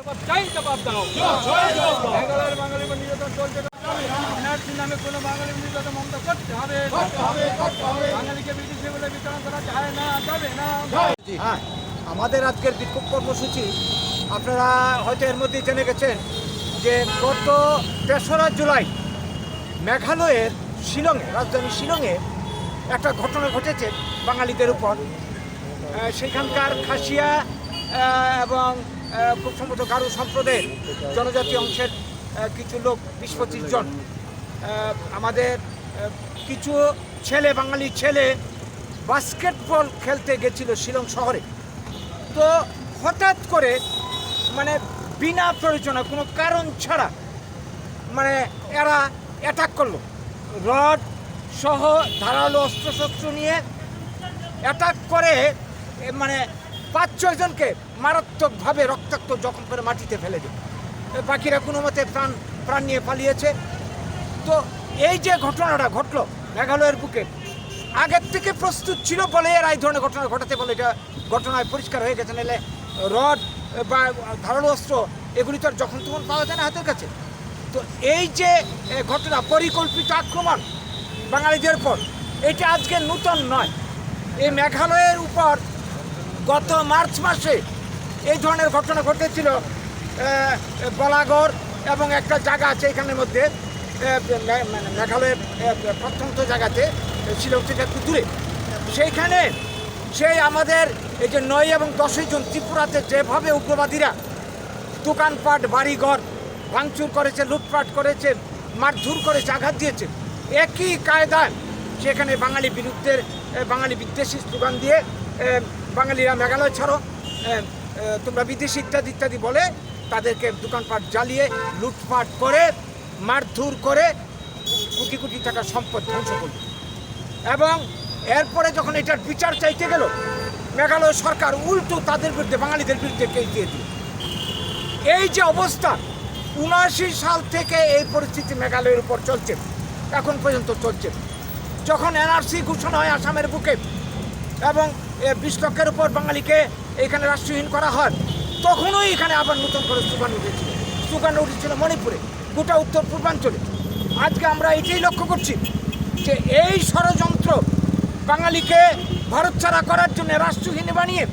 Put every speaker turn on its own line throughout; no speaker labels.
চাই জবাব দাও। মেঘালয়ের বাঙালির উপর নির্যাতন চলছে, এনআরসি নামে কোনো বাঙালির নির্যাতন বন্ধ করতে হবে। বাঙালিকে বিদেশে বলে বিতরণ করা যায় না, যাবে না।
হ্যাঁ, আমাদের আজকের বিক্ষোভ কর্মসূচি আপনারা হয়তো এর মধ্যেই জেনে গেছেন যে গত ৩রা জুলাই মেঘালয়ের শিলংয়ে, রাজধানী শিলংয়ে একটা ঘটনা ঘটেছে বাঙালিদের উপর। সেখানকার খাসিয়া এবং খুব সম্ভবত গারো সম্প্রদায়ের জনজাতি অংশের কিছু লোক ২০-২৫ জন আমাদের কিছু ছেলে, বাঙালি ছেলে বাস্কেটবল খেলতে গেছিল শিলং শহরে। তো হঠাৎ করে মানে বিনা প্রয়োজনে কোনো কারণ ছাড়া মানে এরা অ্যাটাক করলো, রড সহ ধারালো অস্ত্রশস্ত্র নিয়ে অ্যাটাক করে মানে ৫-৬ জনকে মারাত্মকভাবে রক্তাক্ত জখম করে মাটিতে ফেলে দেয়। বাকিরা কোনো মতে প্রাণ নিয়ে পালিয়েছে। তো এই যে ঘটনাটা ঘটলো মেঘালয়ের বুকে, আগের থেকে প্রস্তুত ছিল বলে এরা এই ধরনের ঘটনা ঘটাতে বলে এটা ঘটনায় পরিষ্কার হয়ে গেছে। নাহলে রড বা ধারালো অস্ত্র এগুলি তো আর যখন তখন পাওয়া যায় না হাতের কাছে। তো এই যে ঘটনা, পরিকল্পিত আক্রমণ বাঙালিদের উপর, এটা আজকে নূতন নয়। এই মেঘালয়ের উপর গত মার্চ মাসে এই ধরনের ঘটনা ঘটেছিল। বলাগড় এবং একটা জায়গা আছে এখানের মধ্যে, মেঘালয়ের প্রত্যন্ত জায়গাতে, শিলং থেকে একটু দূরে। সেইখানে সেই আমাদের এই যে ৯ এবং ১০ জুন ত্রিপুরাতে যেভাবে উগ্রবাদীরা দোকানপাট, বাড়িঘর ভাঙচুর করেছে, লুটপাট করেছে, মারধর করেছে, আঘাত দিয়েছে, একই কায়দায় সেখানে বাঙালি বিদ্বেষী স্লোগান দিয়ে বাঙালিরা মেঘালয় ছাড়ো, তোমরা বিদেশি ইত্যাদি ইত্যাদি বলে তাদেরকে দোকানপাট জ্বালিয়ে লুটপাট করে মারধর করে কোটি কোটি টাকার সম্পদ ধ্বংস করল। এবং এরপরে যখন এটার বিচার চাইতে গেল, মেঘালয় সরকার উল্টো তাদের বিরুদ্ধে, বাঙালিদের বিরুদ্ধে কেস দিয়ে দিল। এই যে অবস্থা ৭৯ সাল থেকে এই পরিস্থিতি মেঘালয়ের উপর চলছে, এখন পর্যন্ত চলছে। যখন এনআরসি ঘোষণা হয় আসামের বুকে এবং ২০ লক্ষের উপর বাঙালিকে এখানে রাষ্ট্রহীন করা হয়, তখনও এখানে আবার নতুন করে স্লোগান উঠেছিল মণিপুরে, গোটা উত্তর পূর্বাঞ্চলে। আজকে আমরা এটাই লক্ষ্য করছি যে এই ষড়যন্ত্র বাঙালিকে ভারত ছাড়া করার জন্য রাষ্ট্রহীন বানিয়ে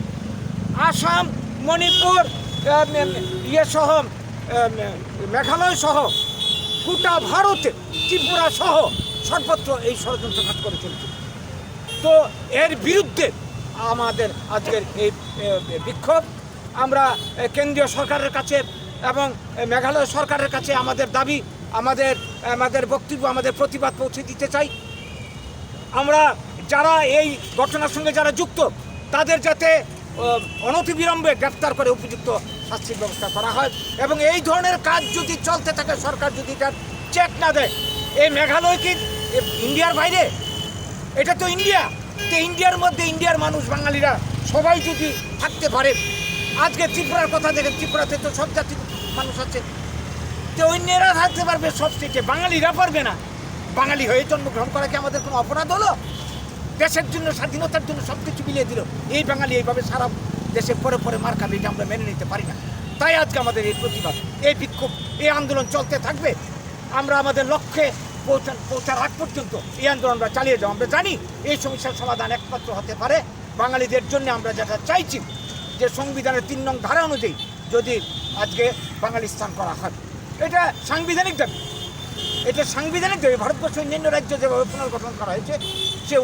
আসাম, মণিপুর সহ মেঘালয় সহ গোটা ভারতে, ত্রিপুরা সহ সর্বত্র এই ষড়যন্ত্র কাজ করে চলছে। তো এর বিরুদ্ধে আমাদের আজকের এই বিক্ষোভ। আমরা কেন্দ্রীয় সরকারের কাছে এবং মেঘালয় সরকারের কাছে আমাদের দাবি, আমাদের বক্তব্য, আমাদের প্রতিবাদ পৌঁছে দিতে চাই। আমরা যারা এই ঘটনার সঙ্গে যারা যুক্ত, তাদের যাতে অনতিবিলম্বে গ্রেফতার করে উপযুক্ত শাস্তির ব্যবস্থা করা হয়। এবং এই ধরনের কাজ যদি চলতে থাকে, সরকার যদি এটার চেক না দেয়, এই মেঘালয় কি ইন্ডিয়ার বাইরে? এটা তো ইন্ডিয়া। তো ইন্ডিয়ার মধ্যে ইন্ডিয়ার মানুষ, বাঙালিরা সবাই যদি থাকতে পারে, আজকে ত্রিপুরার কথা দেখেন, ত্রিপুরাতে তো সব জাতির মানুষ আছে, তো অন্যেরা থাকতে পারবে সব স্টেটে, বাঙালিরা পারবে না। বাঙালি হয়ে জন্মগ্রহণ করা কি আমাদের কোনো অপরাধ হলো? দেশের জন্য, স্বাধীনতার জন্য সব কিছু মিলিয়ে দিল, এই বাঙালি এইভাবে সারা দেশে পরে পরে মার খাবে, এটা আমরা মেনে নিতে পারি না। তাই আজকে আমাদের এই প্রতিবাদ, এই বিক্ষোভ, এই আন্দোলন চলতে থাকবে। আমরা আমাদের লক্ষ্যে পৌঁছার আগ পর্যন্ত এই আন্দোলন আমরা চালিয়ে যাবো। আমরা জানি এই সমস্যার সমাধান একমাত্র হতে পারে বাঙালিদের জন্য। আমরা যেটা চাইছি যে সংবিধানের ৩ নং ধারা অনুযায়ী যদি আজকে বাঙালি স্থান করা হয়, এটা সাংবিধানিক দাবি। এটা সাংবিধানিক দাবি। ভারতবর্ষের অন্যান্য রাজ্য যেভাবে পুনর্গঠন করা হয়েছে, সে